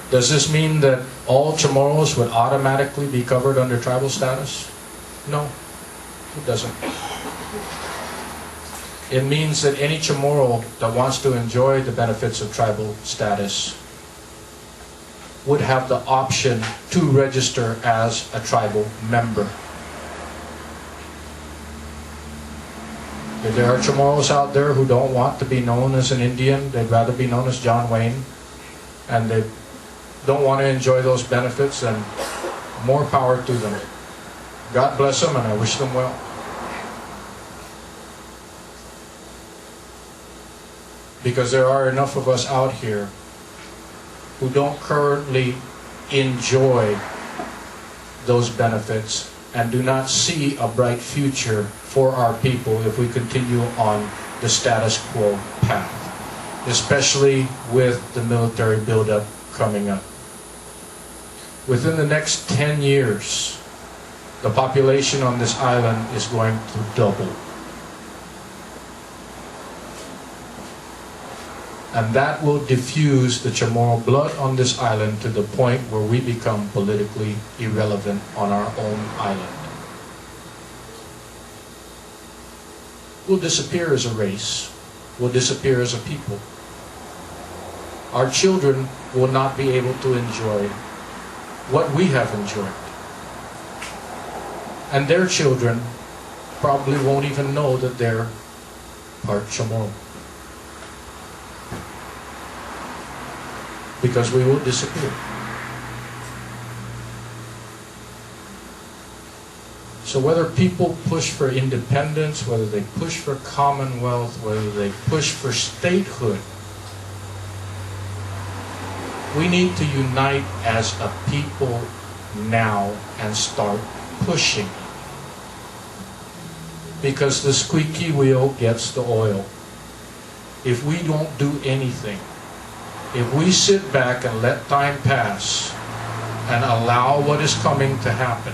Does this mean that all Chamorros would automatically be covered under tribal status? No, it doesn't. It means that any Chamorro that wants to enjoy the benefits of tribal status would have the option to register as a tribal member. If there are Chamorros out there who don't want to be known as an Indian, they'd rather be known as John Wayne, and they don't want to enjoy those benefits, then more power to them. God bless them, and I wish them well. Because there are enough of us out here who don't currently enjoy those benefits and do not see a bright future for our people if we continue on the status quo path, especially with the military buildup coming up. Within the next 10 years, the population on this island is going to double. And that will diffuse the Chamorro blood on this island to the point where we become politically irrelevant on our own island. We'll disappear as a race. We'll disappear as a people. Our children will not be able to enjoy what we have enjoyed. And their children probably won't even know that they're part Chamorro. Because we will disappear. So whether people push for independence, whether they push for commonwealth, whether they push for statehood, we need to unite as a people now and start pushing. Because the squeaky wheel gets the oil. If we don't do anything, if we sit back and let time pass and allow what is coming to happen,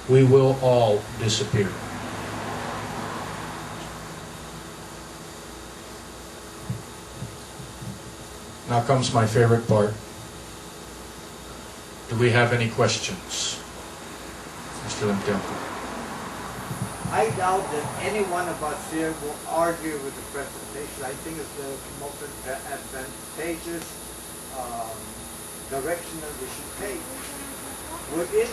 we will all disappear. Now comes my favorite part. Do we have any questions? Mr. Mtg. I doubt that any one of us here will argue with the presentation. I think it's the most advantageous direction that we should take. Would it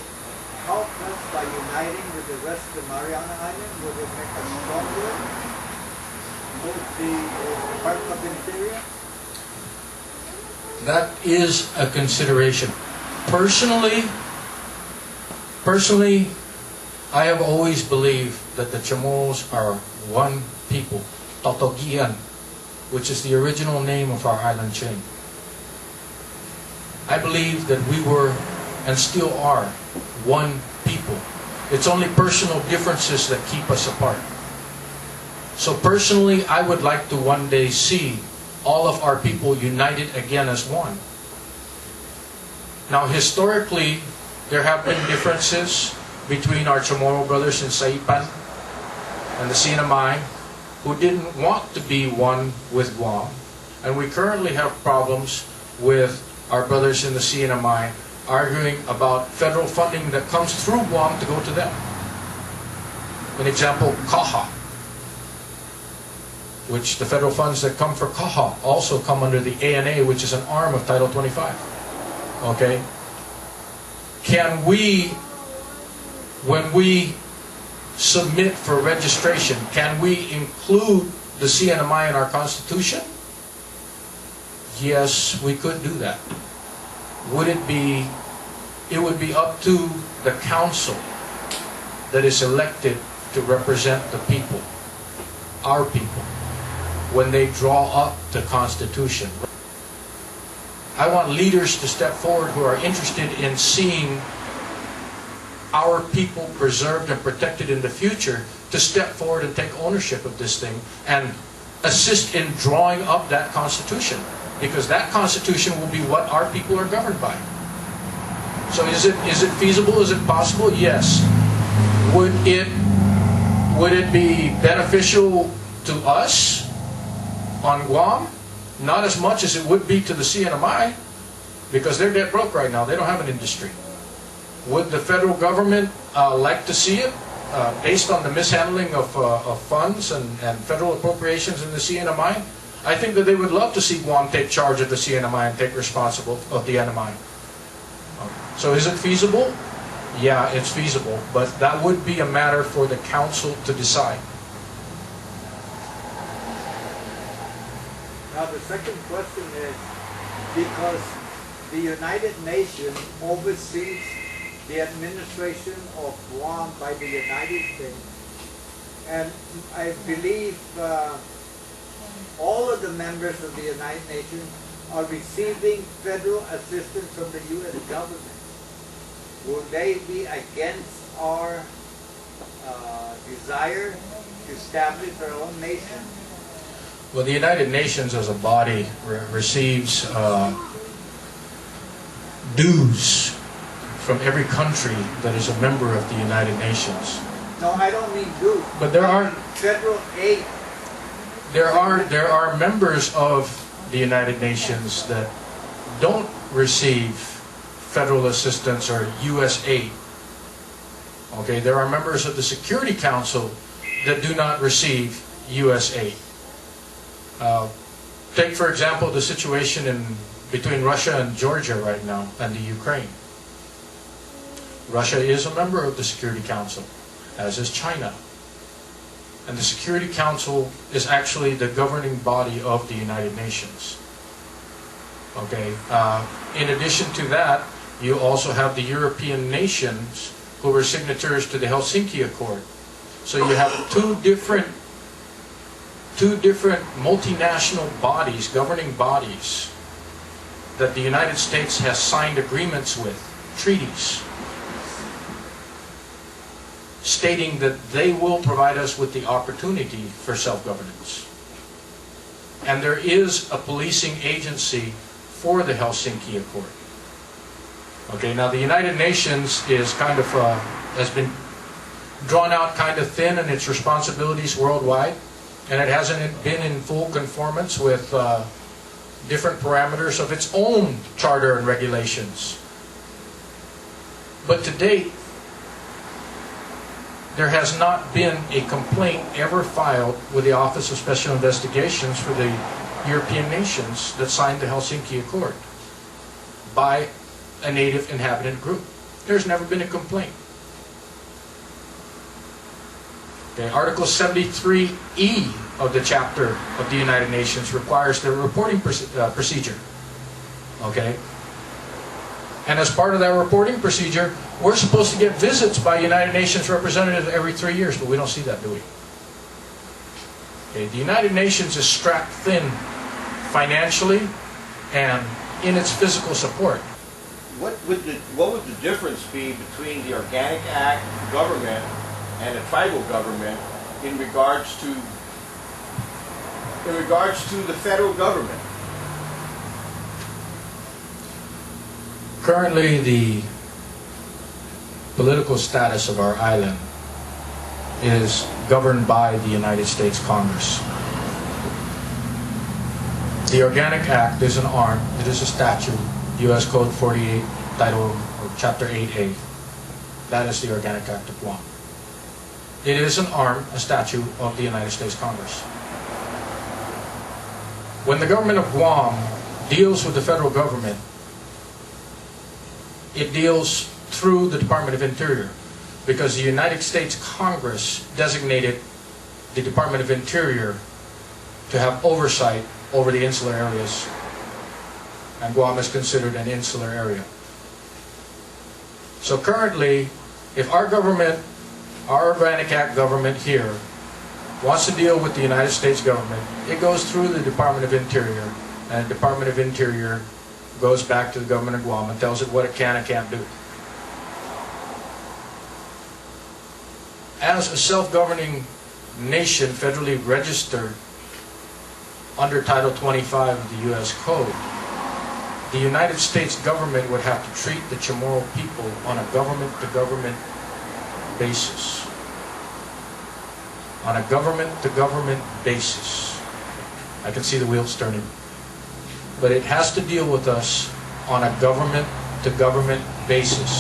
help us by uniting with the rest of the Mariana Islands? Would it make us stronger with the Department of the Interior? That is a consideration. Personally, I have always believed that the Chamorros are one people, Totogian, which is the original name of our island chain. I believe that we were and still are one people. It's only personal differences that keep us apart. So personally, I would like to one day see all of our people united again as one. Now historically, there have been differences between our Chamorro brothers in Saipan and the Sinamay, who didn't want to be one with Guam. And we currently have problems with our brothers in the Sinamay arguing about federal funding that comes through Guam to go to them. An example, CAHA, which the federal funds that come for CAHA also come under the ANA, which is an arm of Title 25. Okay? Can we, when we submit for registration, can we include the CNMI in our Constitution? Yes, we could do that. Would it be, it would be up to the council that is elected to represent the people, our people, when they draw up the Constitution. I want leaders to step forward who are interested in seeing our people preserved and protected in the future to step forward and take ownership of this thing and assist in drawing up that Constitution, because that Constitution will be what our people are governed by. So is it feasible? Is it possible? Yes. Would it be beneficial to us on Guam? Not as much as it would be to the CNMI, because they're dead broke right now. They don't have an industry. Would the federal government like to see it based on the mishandling of funds and federal appropriations in the CNMI? I think that they would love to see Guam take charge of the CNMI and take responsible of the NMI. So is it feasible? Yeah, it's feasible, but that would be a matter for the council to decide. Now the second question is, because the United Nations oversees the administration of Guam by the United States, and I believe all of the members of the United Nations are receiving federal assistance from the U.S. government. Will they be against our desire to establish our own nation? Well, the United Nations as a body receives dues from every country that is a member of the United Nations. No, I don't mean dues. But there are federal aid. There are members of the United Nations that don't receive federal assistance or U.S. aid. Okay, there are members of the Security Council that do not receive U.S. aid. Take, for example, the situation between Russia and Georgia right now, and the Ukraine. Russia is a member of the Security Council, as is China. And the Security Council is actually the governing body of the United Nations. Okay. In addition to that, you also have the European nations who were signatories to the Helsinki Accord. So you have two different multinational bodies, governing bodies, that the United States has signed agreements with, treaties, stating that they will provide us with the opportunity for self-governance. And there is a policing agency for the Helsinki Accord. Okay, now the United Nations is kind of, has been drawn out kind of thin in its responsibilities worldwide, and it hasn't been in full conformance with different parameters of its own charter and regulations. But to date, there has not been a complaint ever filed with the Office of Special Investigations for the European nations that signed the Helsinki Accord by a native inhabitant group. There's never been a complaint. Okay, Article 73E of the chapter of the United Nations requires the reporting procedure. Okay? And as part of that reporting procedure, we're supposed to get visits by United Nations representatives every 3 years, but we don't see that, do we? Okay, the United Nations is strapped thin financially and in its physical support. What would the difference be between the Organic Act government and a tribal government in regards to the federal government? Currently, the political status of our island is governed by the United States Congress. The Organic Act is an arm, it is a statute, U.S. Code 48, Title or Chapter 8A. That is the Organic Act of Guam. It is an arm, a statute of the United States Congress. When the government of Guam deals with the federal government, it deals through the Department of Interior, because the United States Congress designated the Department of Interior to have oversight over the insular areas, and Guam is considered an insular area. So currently, if our government, our Organic Act government here, wants to deal with the United States government, it goes through the Department of Interior, and the Department of Interior goes back to the government of Guam and tells it what it can and can't do. As a self-governing nation federally registered under Title 25 of the U.S. Code, the United States government would have to treat the Chamorro people on a government-to-government basis. On a government-to-government basis. I can see the wheels turning. but it has to deal with us on a government-to-government basis.